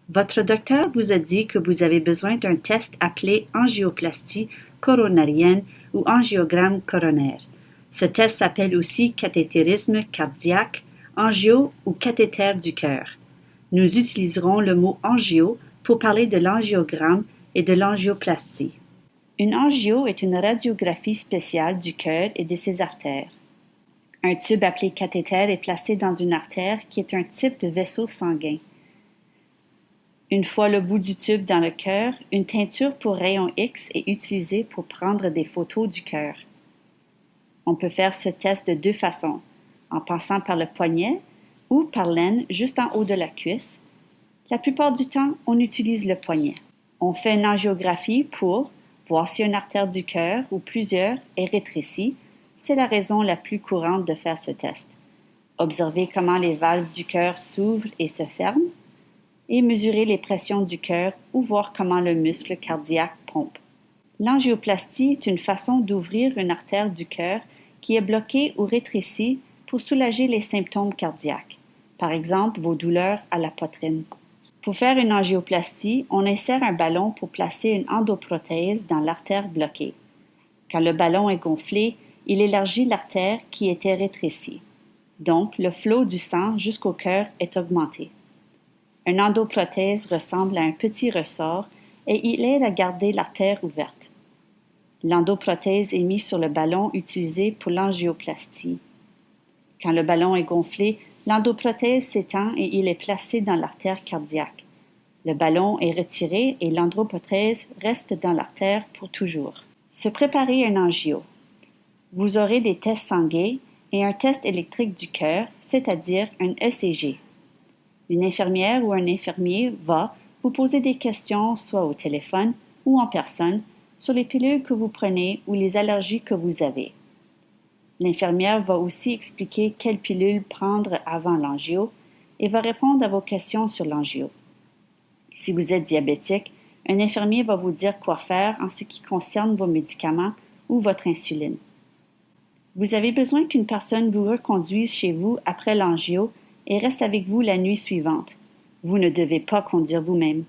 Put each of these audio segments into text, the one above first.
Votre docteur vous a dit que vous avez besoin d'un test appelé angioplastie coronarienne ou angiogramme coronaire. Ce test s'appelle aussi cathétérisme cardiaque, angio ou cathéter du cœur. Nous utiliserons le mot angio pour parler de l'angiogramme et de l'angioplastie. Une angio est une radiographie spéciale du cœur et de ses artères. Un tube appelé cathéter est placé dans une artère qui est un type de vaisseau sanguin. Une fois le bout du tube dans le cœur, une teinture pour rayon X est utilisée pour prendre des photos du cœur. On peut faire ce test de deux façons, en passant par le poignet ou par l'aine juste en haut de la cuisse. La plupart du temps, on utilise le poignet. On fait une angiographie pour voir si une artère du cœur ou plusieurs est rétrécie. C'est la raison la plus courante de faire ce test. Observer comment les valves du cœur s'ouvrent et se ferment et mesurer les pressions du cœur ou voir comment le muscle cardiaque pompe. L'angioplastie est une façon d'ouvrir une artère du cœur qui est bloquée ou rétrécie pour soulager les symptômes cardiaques, par exemple vos douleurs à la poitrine. Pour faire une angioplastie, on insère un ballon pour placer une endoprothèse dans l'artère bloquée. Quand le ballon est gonflé, il élargit l'artère qui était rétrécie. Donc, le flot du sang jusqu'au cœur est augmenté. Une endoprothèse ressemble à un petit ressort et il aide à garder l'artère ouverte. L'endoprothèse est mise sur le ballon utilisé pour l'angioplastie. Quand le ballon est gonflé, l'endoprothèse s'étend et il est placé dans l'artère cardiaque. Le ballon est retiré et l'endoprothèse reste dans l'artère pour toujours. Se préparer un angio. Vous aurez des tests sanguins et un test électrique du cœur, c'est-à-dire un ECG. Une infirmière ou un infirmier va vous poser des questions soit au téléphone ou en personne sur les pilules que vous prenez ou les allergies que vous avez. L'infirmière va aussi expliquer quelles pilules prendre avant l'angio et va répondre à vos questions sur l'angio. Si vous êtes diabétique, un infirmier va vous dire quoi faire en ce qui concerne vos médicaments ou votre insuline. Vous avez besoin qu'une personne vous reconduise chez vous après l'angio et reste avec vous la nuit suivante. Vous ne devez pas conduire vous-même.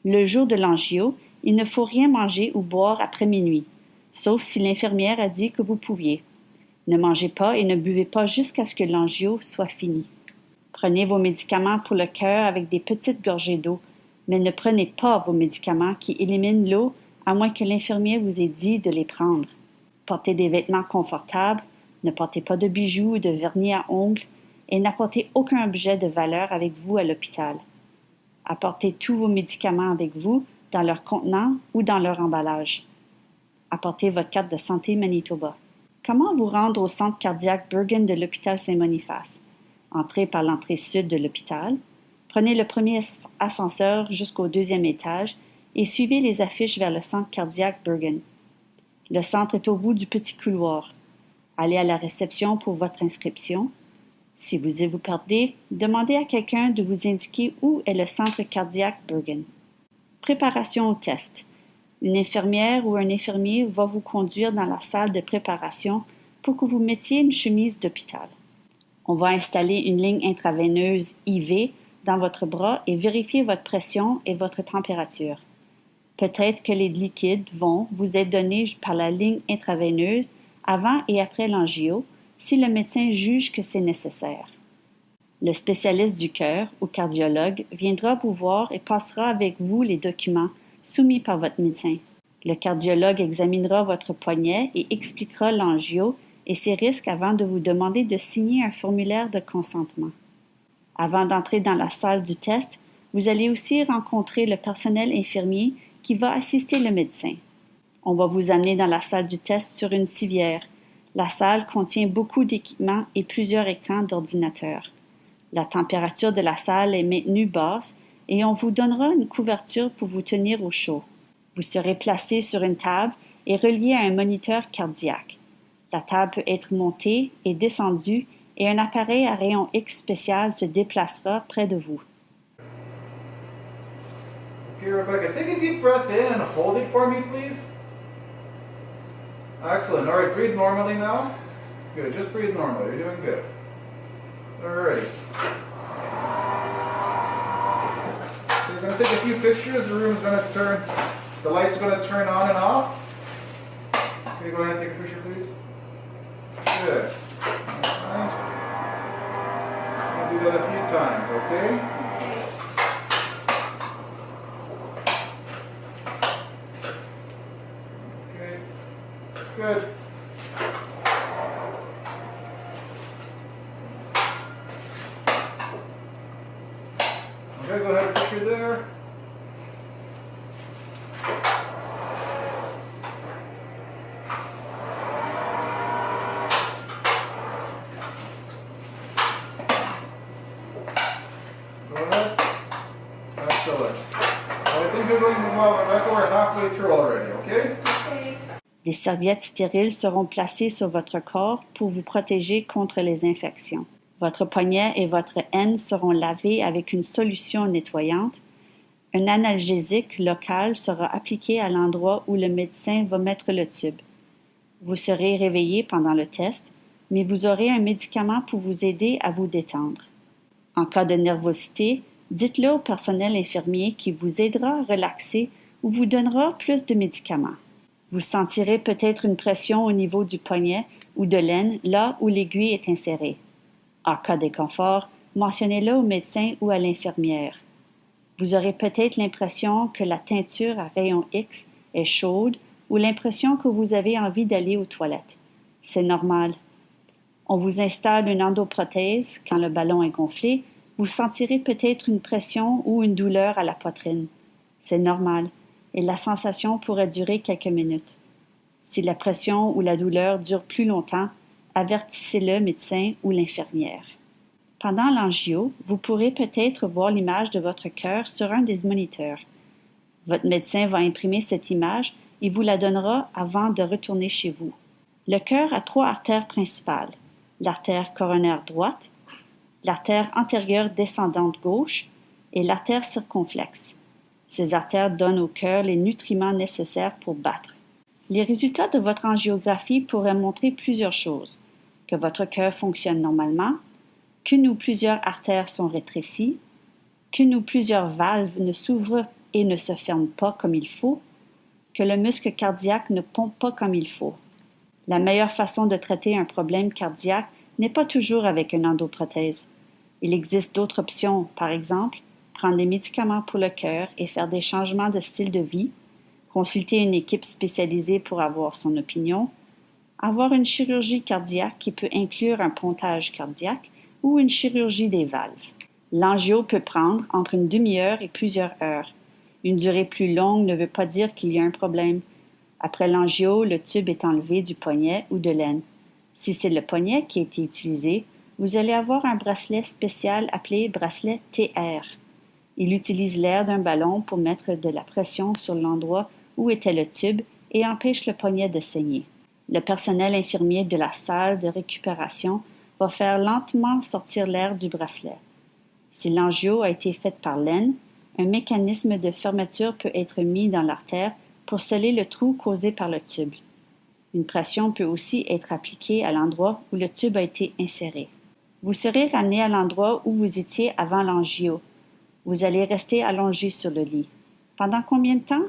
Le jour de l'angio, il ne faut rien manger ou boire après minuit, sauf si l'infirmière a dit que vous pouviez. Ne mangez pas et ne buvez pas jusqu'à ce que l'angio soit fini. Prenez vos médicaments pour le cœur avec des petites gorgées d'eau, mais ne prenez pas vos médicaments qui éliminent l'eau à moins que l'infirmier vous ait dit de les prendre. Portez des vêtements confortables, ne portez pas de bijoux ou de vernis à ongles et n'apportez aucun objet de valeur avec vous à l'hôpital. Apportez tous vos médicaments avec vous dans leur contenant ou dans leur emballage. Apportez votre carte de santé Manitoba. Comment vous rendre au centre cardiaque Bergen de l'hôpital Saint-Boniface? Entrez par l'entrée sud de l'hôpital, prenez le premier ascenseur jusqu'au deuxième étage et suivez les affiches vers le centre cardiaque Bergen. Le centre est au bout du petit couloir. Allez à la réception pour votre inscription. Si vous perdez, demandez à quelqu'un de vous indiquer où est le centre cardiaque Bergen. Préparation au test. Une infirmière ou un infirmier va vous conduire dans la salle de préparation pour que vous mettiez une chemise d'hôpital. On va installer une ligne intraveineuse IV dans votre bras et vérifier votre pression et votre température. Peut-être que les liquides vont vous être donnés par la ligne intraveineuse avant et après l'angio si le médecin juge que c'est nécessaire. Le spécialiste du cœur ou cardiologue viendra vous voir et passera avec vous les documents soumis par votre médecin. Le cardiologue examinera votre poignet et expliquera l'angio et ses risques avant de vous demander de signer un formulaire de consentement. Avant d'entrer dans la salle du test, vous allez aussi rencontrer le personnel infirmier qui va assister le médecin. On va vous amener dans la salle du test sur une civière. La salle contient beaucoup d'équipements et plusieurs écrans d'ordinateur. La température de la salle est maintenue basse et on vous donnera une couverture pour vous tenir au chaud. Vous serez placé sur une table et relié à un moniteur cardiaque. La table peut être montée et descendue et un appareil à rayon X spécial se déplacera près de vous. Okay, Rebecca, take a deep breath in and hold it for me, please. Excellent. All right, breathe normally now. Good, just breathe normally. You're doing good. All righty. So you're going to take a few pictures. The room's going to turn, the light's going to turn on and off. Okay, go ahead and take a picture, please. Good. All right. I'll do that a few times, okay? Okay. Good. Okay, go ahead and picture there. Go ahead. Excellent. All right, things are going well, Rebecca. We're halfway through already, okay? Des serviettes stériles seront placées sur votre corps pour vous protéger contre les infections. Votre poignet et votre haine seront lavés avec une solution nettoyante. Un analgésique local sera appliqué à l'endroit où le médecin va mettre le tube. Vous serez réveillé pendant le test, mais vous aurez un médicament pour vous aider à vous détendre. En cas de nervosité, dites-le au personnel infirmier qui vous aidera à relaxer ou vous donnera plus de médicaments. Vous sentirez peut-être une pression au niveau du poignet ou de l'aine là où l'aiguille est insérée. En cas d'inconfort, mentionnez-le au médecin ou à l'infirmière. Vous aurez peut-être l'impression que la teinture à rayon X est chaude ou l'impression que vous avez envie d'aller aux toilettes. C'est normal. On vous installe une endoprothèse quand le ballon est gonflé. Vous sentirez peut-être une pression ou une douleur à la poitrine. C'est normal et la sensation pourrait durer quelques minutes. Si la pression ou la douleur dure plus longtemps, avertissez le médecin ou l'infirmière. Pendant l'angio, vous pourrez peut-être voir l'image de votre cœur sur un des moniteurs. Votre médecin va imprimer cette image et vous la donnera avant de retourner chez vous. Le cœur a 3 artères principales, l'artère coronaire droite, l'artère antérieure descendante gauche et l'artère circonflexe. Ces artères donnent au cœur les nutriments nécessaires pour battre. Les résultats de votre angiographie pourraient montrer plusieurs choses. Que votre cœur fonctionne normalement, qu'une ou plusieurs artères sont rétrécies, qu'une ou plusieurs valves ne s'ouvrent et ne se ferment pas comme il faut, que le muscle cardiaque ne pompe pas comme il faut. La meilleure façon de traiter un problème cardiaque n'est pas toujours avec une endoprothèse. Il existe d'autres options, par exemple, prendre des médicaments pour le cœur et faire des changements de style de vie, consulter une équipe spécialisée pour avoir son opinion, avoir une chirurgie cardiaque qui peut inclure un pontage cardiaque ou une chirurgie des valves. L'angio peut prendre entre une demi-heure et plusieurs heures. Une durée plus longue ne veut pas dire qu'il y a un problème. Après l'angio, le tube est enlevé du poignet ou de l'aine. Si c'est le poignet qui a été utilisé, vous allez avoir un bracelet spécial appelé bracelet TR. Il utilise l'air d'un ballon pour mettre de la pression sur l'endroit où était le tube et empêche le poignet de saigner. Le personnel infirmier de la salle de récupération va faire lentement sortir l'air du bracelet. Si l'angio a été faite par l'aine, un mécanisme de fermeture peut être mis dans l'artère pour sceller le trou causé par le tube. Une pression peut aussi être appliquée à l'endroit où le tube a été inséré. Vous serez ramené à l'endroit où vous étiez avant l'angio. Vous allez rester allongé sur le lit. Pendant combien de temps?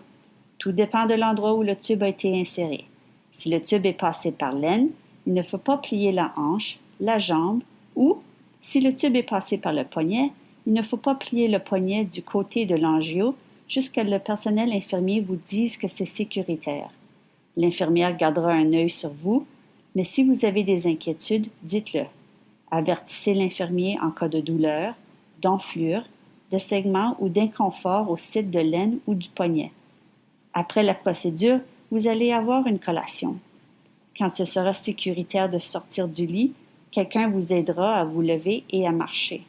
Tout dépend de l'endroit où le tube a été inséré. Si le tube est passé par l'aine, il ne faut pas plier la hanche, la jambe ou, si le tube est passé par le poignet, il ne faut pas plier le poignet du côté de l'angio jusqu'à ce que le personnel infirmier vous dise que c'est sécuritaire. L'infirmière gardera un œil sur vous, mais si vous avez des inquiétudes, dites-le. Avertissez l'infirmier en cas de douleur, d'enflure, de saignement ou d'inconfort au site de l'aine ou du poignet. Après la procédure, vous allez avoir une collation. Quand ce sera sécuritaire de sortir du lit, quelqu'un vous aidera à vous lever et à marcher.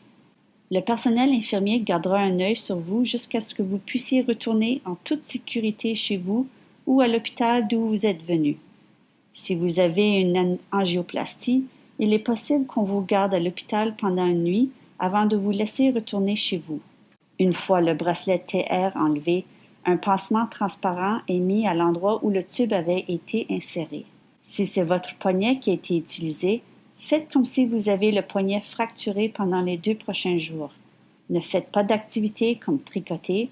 Le personnel infirmier gardera un œil sur vous jusqu'à ce que vous puissiez retourner en toute sécurité chez vous ou à l'hôpital d'où vous êtes venu. Si vous avez une angioplastie, il est possible qu'on vous garde à l'hôpital pendant une nuit avant de vous laisser retourner chez vous. Une fois le bracelet TR enlevé, un pansement transparent est mis à l'endroit où le tube avait été inséré. Si c'est votre poignet qui a été utilisé, faites comme si vous avez le poignet fracturé pendant les 2 prochains jours. Ne faites pas d'activités comme tricoter,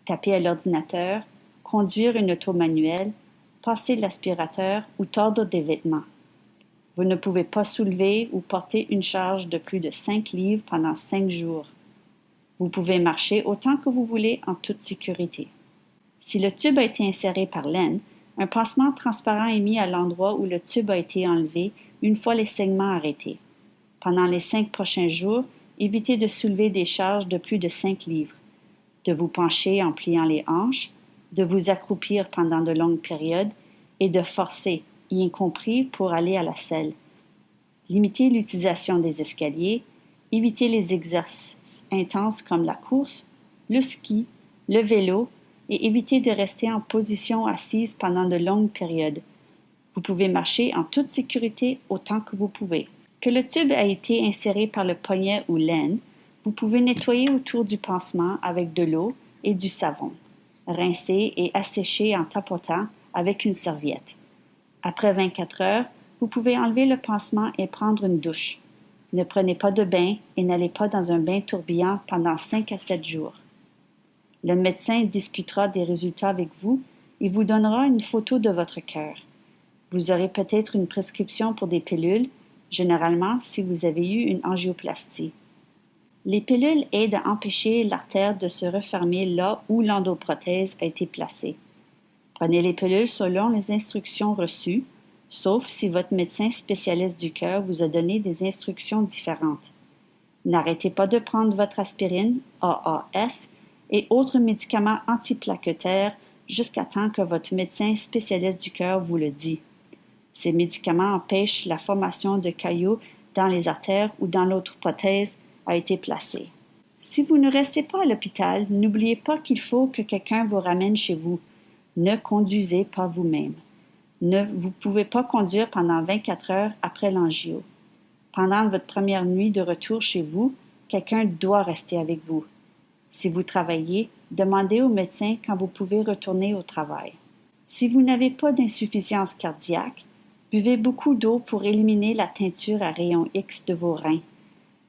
taper à l'ordinateur, conduire une auto manuelle, passer l'aspirateur ou tordre des vêtements. Vous ne pouvez pas soulever ou porter une charge de plus de 5 livres pendant 5 jours. Vous pouvez marcher autant que vous voulez en toute sécurité. Si le tube a été inséré par laine, un pansement transparent est mis à l'endroit où le tube a été enlevé une fois les saignements arrêtés. Pendant les 5 prochains jours, évitez de soulever des charges de plus de 5 livres, de vous pencher en pliant les hanches, de vous accroupir pendant de longues périodes et de forcer, y compris pour aller à la selle. Limitez l'utilisation des escaliers, évitez les exercices intenses comme la course, le ski, le vélo et évitez de rester en position assise pendant de longues périodes. Vous pouvez marcher en toute sécurité autant que vous pouvez. Que le tube a été inséré par le poignet ou laine, vous pouvez nettoyer autour du pansement avec de l'eau et du savon. Rincer et assécher en tapotant avec une serviette. Après 24 heures, vous pouvez enlever le pansement et prendre une douche. Ne prenez pas de bain et n'allez pas dans un bain tourbillon pendant 5 à 7 jours. Le médecin discutera des résultats avec vous et vous donnera une photo de votre cœur. Vous aurez peut-être une prescription pour des pilules, généralement si vous avez eu une angioplastie. Les pilules aident à empêcher l'artère de se refermer là où l'endoprothèse a été placée. Prenez les pilules selon les instructions reçues, sauf si votre médecin spécialiste du cœur vous a donné des instructions différentes. N'arrêtez pas de prendre votre aspirine, AAS, et autres médicaments antiplaquetaires jusqu'à temps que votre médecin spécialiste du cœur vous le dit. Ces médicaments empêchent la formation de caillots dans les artères ou dans l'autre prothèse a été placée. Si vous ne restez pas à l'hôpital, n'oubliez pas qu'il faut que quelqu'un vous ramène chez vous. Ne conduisez pas vous-même. Vous ne pouvez pas conduire pendant 24 heures après l'angio. Pendant votre première nuit de retour chez vous, quelqu'un doit rester avec vous. Si vous travaillez, demandez au médecin quand vous pouvez retourner au travail. Si vous n'avez pas d'insuffisance cardiaque, buvez beaucoup d'eau pour éliminer la teinture à rayon X de vos reins.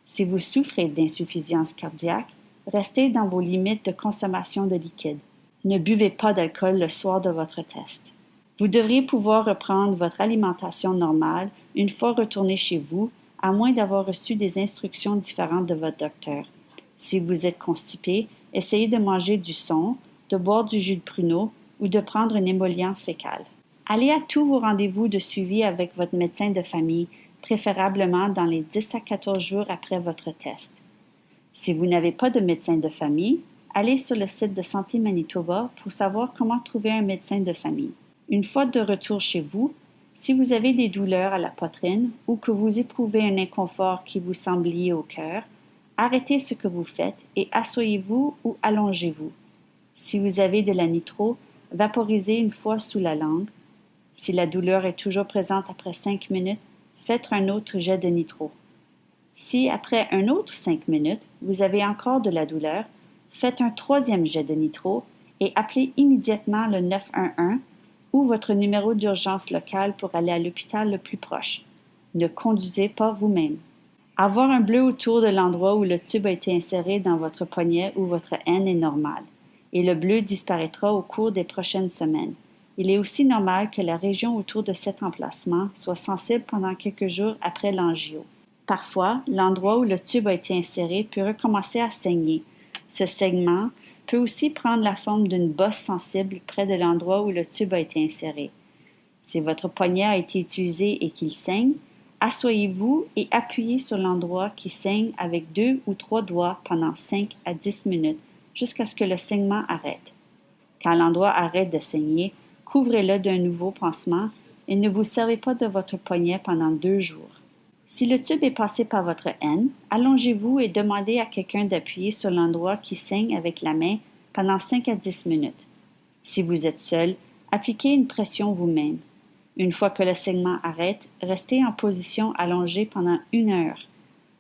Si vous souffrez d'insuffisance cardiaque, restez dans vos limites de consommation de liquide. Ne buvez pas d'alcool le soir de votre test. Vous devriez pouvoir reprendre votre alimentation normale une fois retourné chez vous, à moins d'avoir reçu des instructions différentes de votre docteur. Si vous êtes constipé, essayez de manger du son, de boire du jus de pruneau ou de prendre un émollient fécal. Allez à tous vos rendez-vous de suivi avec votre médecin de famille, préférablement dans les 10 à 14 jours après votre test. Si vous n'avez pas de médecin de famille, allez sur le site de Santé Manitoba pour savoir comment trouver un médecin de famille. Une fois de retour chez vous, si vous avez des douleurs à la poitrine ou que vous éprouvez un inconfort qui vous semble lié au cœur, arrêtez ce que vous faites et asseyez-vous ou allongez-vous. Si vous avez de la nitro, vaporisez une fois sous la langue. Si la douleur est toujours présente après 5 minutes, faites un autre jet de nitro. Si après un autre 5 minutes, vous avez encore de la douleur, faites un troisième jet de nitro et appelez immédiatement le 911 ou votre numéro d'urgence locale pour aller à l'hôpital le plus proche. Ne conduisez pas vous-même. Avoir un bleu autour de l'endroit où le tube a été inséré dans votre poignet ou votre haine est normal, et le bleu disparaîtra au cours des prochaines semaines. Il est aussi normal que la région autour de cet emplacement soit sensible pendant quelques jours après l'angio. Parfois, l'endroit où le tube a été inséré peut recommencer à saigner. Ce saignement peut aussi prendre la forme d'une bosse sensible près de l'endroit où le tube a été inséré. Si votre poignet a été utilisé et qu'il saigne, asseyez-vous et appuyez sur l'endroit qui saigne avec 2 ou 3 doigts pendant 5 à 10 minutes jusqu'à ce que le saignement arrête. Quand l'endroit arrête de saigner, couvrez-le d'un nouveau pansement et ne vous servez pas de votre poignet pendant 2 jours. Si le tube est passé par votre haine, allongez-vous et demandez à quelqu'un d'appuyer sur l'endroit qui saigne avec la main pendant 5 à 10 minutes. Si vous êtes seul, appliquez une pression vous-même. Une fois que le saignement arrête, restez en position allongée pendant 1 heure.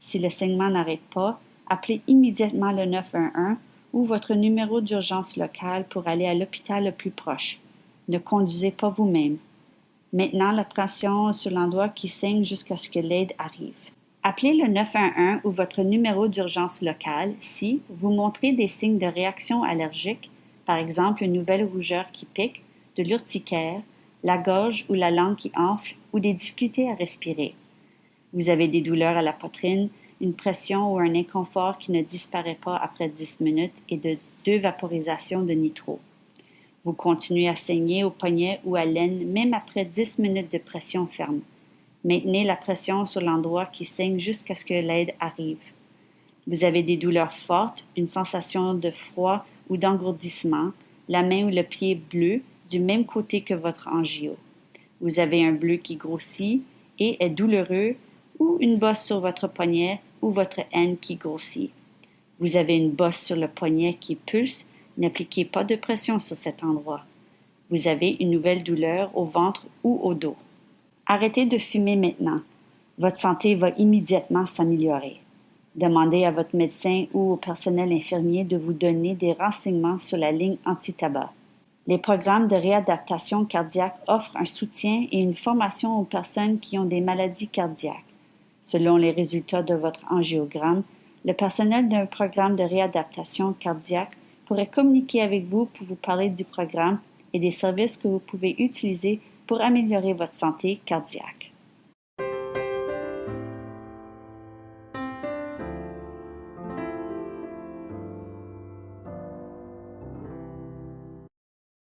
Si le saignement n'arrête pas, appelez immédiatement le 911 ou votre numéro d'urgence locale pour aller à l'hôpital le plus proche. Ne conduisez pas vous-même. Maintenant, la pression sur l'endroit qui saigne jusqu'à ce que l'aide arrive. Appelez le 911 ou votre numéro d'urgence locale si vous montrez des signes de réaction allergique, par exemple une nouvelle rougeur qui pique, de l'urticaire, la gorge ou la langue qui enfle ou des difficultés à respirer. Vous avez des douleurs à la poitrine, une pression ou un inconfort qui ne disparaît pas après 10 minutes et de 2 vaporisations de nitro. Vous continuez à saigner au poignet ou à l'aine même après 10 minutes de pression ferme. Maintenez la pression sur l'endroit qui saigne jusqu'à ce que l'aide arrive. Vous avez des douleurs fortes, une sensation de froid ou d'engourdissement, la main ou le pied bleu du même côté que votre angio. Vous avez un bleu qui grossit et est douloureux ou une bosse sur votre poignet ou votre aine qui grossit. Vous avez une bosse sur le poignet qui pulse, n'appliquez pas de pression sur cet endroit. Vous avez une nouvelle douleur au ventre ou au dos. Arrêtez de fumer maintenant. Votre santé va immédiatement s'améliorer. Demandez à votre médecin ou au personnel infirmier de vous donner des renseignements sur la ligne anti-tabac. Les programmes de réadaptation cardiaque offrent un soutien et une formation aux personnes qui ont des maladies cardiaques. Selon les résultats de votre angiogramme, le personnel d'un programme de réadaptation cardiaque pourrait communiquer avec vous pour vous parler du programme et des services que vous pouvez utiliser pour améliorer votre santé cardiaque.